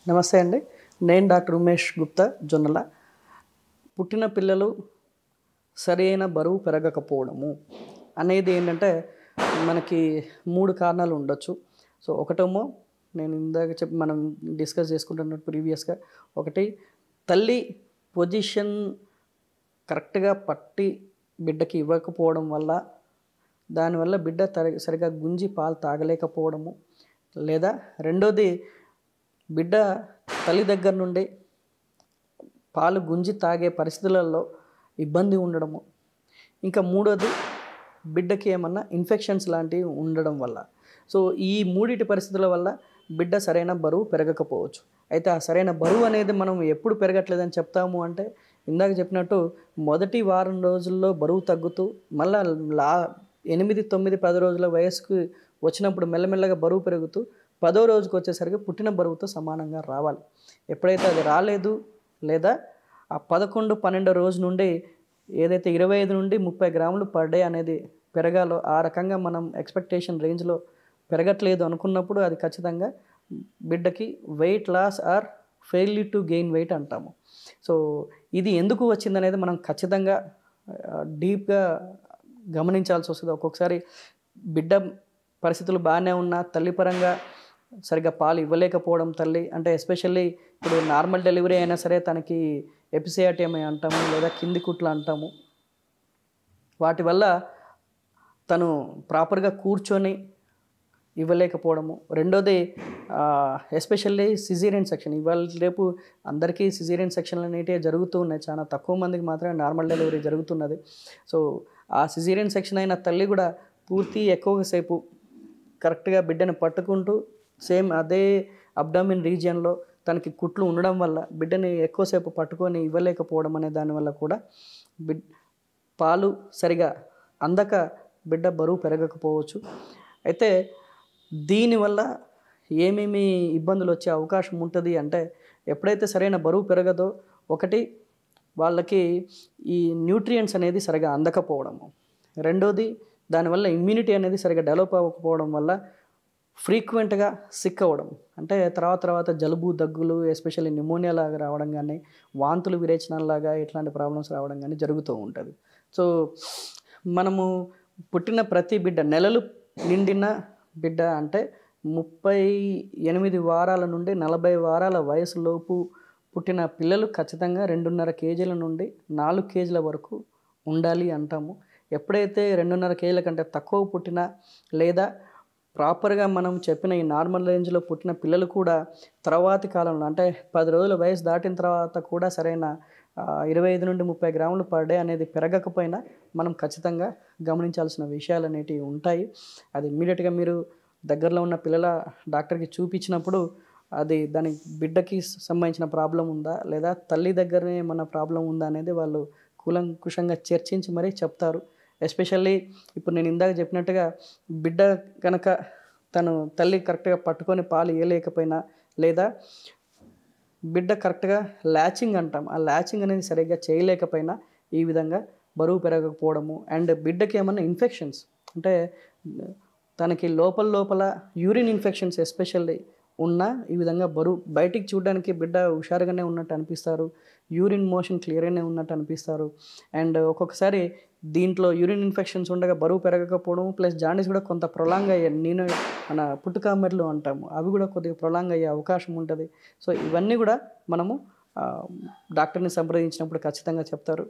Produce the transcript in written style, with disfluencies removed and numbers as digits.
నమస్తే అండి. నేను డాక్టర్ ఉమేష్ గుప్తా జొన్నల. పుట్టిన పిల్లలు సరైన బరువు పెరగకపోవడము అనేది ఏంటంటే మనకి 3 కారణాలు ఉండొచ్చు. సో, ఒకటేమో నేను ఇందాక మనం డిస్కస్ చేసుకుంటున్నట్టు ప్రీవియస్‌గా ఒకటి తల్లి పొజిషన్ కరెక్ట్‌గా పట్టి బిడ్డకి ఇవ్వకపోవడం వల్ల, దానివల్ల బిడ్డ సరిగ్గా గుంజి పాలు తాగలేకపోవడము. లేదా రెండోది బిడ్డ తల్లి దగ్గర నుండి పాలు గుంజి తాగే పరిస్థితులలో ఇబ్బంది ఉండడము. ఇంకా మూడోది బిడ్డకి ఏమన్నా ఇన్ఫెక్షన్స్ లాంటివి ఉండడం వల్ల. సో, ఈ మూడిటి పరిస్థితుల వల్ల బిడ్డ సరైన బరువు పెరగకపోవచ్చు. అయితే ఆ సరైన బరువు అనేది మనం ఎప్పుడు పెరగట్లేదని చెప్తాము అంటే, ఇందాక చెప్పినట్టు మొదటి వారం రోజుల్లో బరువు తగ్గుతూ మళ్ళా 8, 9, 10 రోజుల వయసుకు వచ్చినప్పుడు మెల్లమెల్లగా బరువు పెరుగుతూ 10వ రోజుకి వచ్చేసరికి పుట్టిన బరువుతో సమానంగా రావాలి. ఎప్పుడైతే అది రాలేదు, లేదా ఆ 11, 12 రోజు నుండి ఏదైతే 25 నుండి 30 గ్రాములు పర్ డే అనేది పెరగాలో ఆ రకంగా మనం ఎక్స్‌పెక్టేషన్ రేంజ్‌లో పెరగట్లేదు అనుకున్నప్పుడు అది ఖచ్చితంగా బిడ్డకి weight loss or failure to gain weight అంటాము. సో, ఇది ఎందుకు వచ్చిందనేది మనం ఖచ్చితంగా డీప్‌గా గమనించాల్సి వస్తది. ఒక్కొక్కసారి బిడ్డ పరిస్థితులు బాగానే ఉన్నా తల్లి పరంగా సరిగ్గా పాలు ఇవ్వలేకపోవడం తల్లి అంటే ఎస్పెషల్లీ ఇప్పుడు నార్మల్ డెలివరీ అయినా సరే తనకి ఎపిసియాటియమీ అంటాము, లేదా కింది కుట్లు అంటాము. వాటి వల్ల తను ప్రాపర్గా కూర్చొని ఇవ్వలేకపోవడము. రెండోది ఎస్పెషల్లీ సిజేరియన్ సెక్షన్. ఇవాళ రేపు అందరికీ సిజేరియన్ సెక్షన్లు అనేటివి జరుగుతూ ఉన్నాయి. చాలా తక్కువ మందికి మాత్రమే నార్మల్ డెలివరీ జరుగుతున్నది. సో, ఆ సిజేరియన్ సెక్షన్ అయిన తల్లి కూడా పూర్తి ఎక్కువ సేపు కరెక్ట్గా బిడ్డని పట్టుకుంటూ సేమ్ అదే అబ్డామిన్ రీజియన్లో తనకి కుట్లు ఉండడం వల్ల బిడ్డని ఎక్కువసేపు పట్టుకొని ఇవ్వలేకపోవడం అనే దానివల్ల కూడా పాలు సరిగా అందక బిడ్డ బరువు పెరగకపోవచ్చు. అయితే దీనివల్ల ఏమేమి ఇబ్బందులు వచ్చే అవకాశం ఉంటుంది అంటే, ఎప్పుడైతే సరైన బరువు పెరగదో ఒకటి వాళ్ళకి ఈ న్యూట్రియంట్స్ అనేది సరిగా అందకపోవడము. రెండోది దానివల్ల ఇమ్యూనిటీ అనేది సరిగా డెవలప్ అవ్వకపోవడం వల్ల ఫ్రీక్వెంట్గా సిక్ అవ్వడం. అంటే తర్వాత జలుబు, దగ్గులు ఎస్పెషల్లీ న్యూమోనియా లాగా రావడం కానీ, వాంతులు విరేచనాల్లాగా ఇట్లాంటి ప్రాబ్లమ్స్ రావడం కానీ జరుగుతూ ఉంటుంది. సో, మనము పుట్టిన ప్రతి బిడ్డ నెలలు నిండిన బిడ్డ అంటే 38 వారాల నుండి 40 వారాల వయసులోపు పుట్టిన పిల్లలు ఖచ్చితంగా 2.5 కేజీల నుండి 4 కేజీల వరకు ఉండాలి అంటాము. ఎప్పుడైతే 2.5 కేజీల కంటే తక్కువ పుట్టినా, లేదా ప్రాపర్గా మనం చెప్పిన ఈ నార్మల్ రేంజ్లో పుట్టిన పిల్లలు కూడా తర్వాతి కాలంలో అంటే 10 రోజుల వయసు దాటిన తర్వాత కూడా సరైన 25 నుండి 30 గ్రాములు పర్ డే అనేది పెరగకపోయినా మనం ఖచ్చితంగా గమనించాల్సిన విషయాలు అనేటివి ఉంటాయి. అది ఇమ్మీడియట్గా మీరు దగ్గరలో ఉన్న పిల్లల డాక్టర్కి చూపించినప్పుడు అది దాని బిడ్డకి సంబంధించిన ప్రాబ్లం ఉందా, లేదా తల్లి దగ్గరనే ఏమన్నా ప్రాబ్లం ఉందా అనేది వాళ్ళు కూలంకుషంగా చర్చించి మరీ చెప్తారు. ఎస్పెషల్లీ ఇప్పుడు నేను ఇందాక చెప్పినట్టుగా బిడ్డ కనుక తను తల్లి కరెక్ట్గా పట్టుకొని పాలు ఇవ్వలేకపోయినా, లేదా బిడ్డ కరెక్ట్గా ల్యాచింగ్ అంటాం, ఆ ల్యాచింగ్ అనేది సరిగ్గా చేయలేకపోయినా ఈ విధంగా బరువు పెరగకపోవడము. అండ్ బిడ్డకి ఏమన్నా ఇన్ఫెక్షన్స్ అంటే తనకి లోపల యూరిన్ ఇన్ఫెక్షన్స్ ఎస్పెషల్లీ ఉన్న ఈ విధంగా బరువు బయటికి చూడడానికి బిడ్డ హుషారుగానే ఉన్నట్టు అనిపిస్తారు, యూరిన్ మోషన్ క్లియర్గానే ఉన్నట్టు అనిపిస్తారు. అండ్ ఒక్కొక్కసారి దీంట్లో యూరిన్ ఇన్ఫెక్షన్స్ ఉండగా బరువు పెరగకపోవడం ప్లస్ జాండీస్ కూడా కొంత ప్రొలాంగ్ అయ్యే మన పుట్టుకామెర్లు అంటాము, అవి కూడా కొద్దిగా ప్రొలాంగ్ అయ్యే అవకాశం ఉంటుంది. సో, ఇవన్నీ కూడా మనము డాక్టర్ని సంప్రదించినప్పుడు ఖచ్చితంగా చెప్తారు.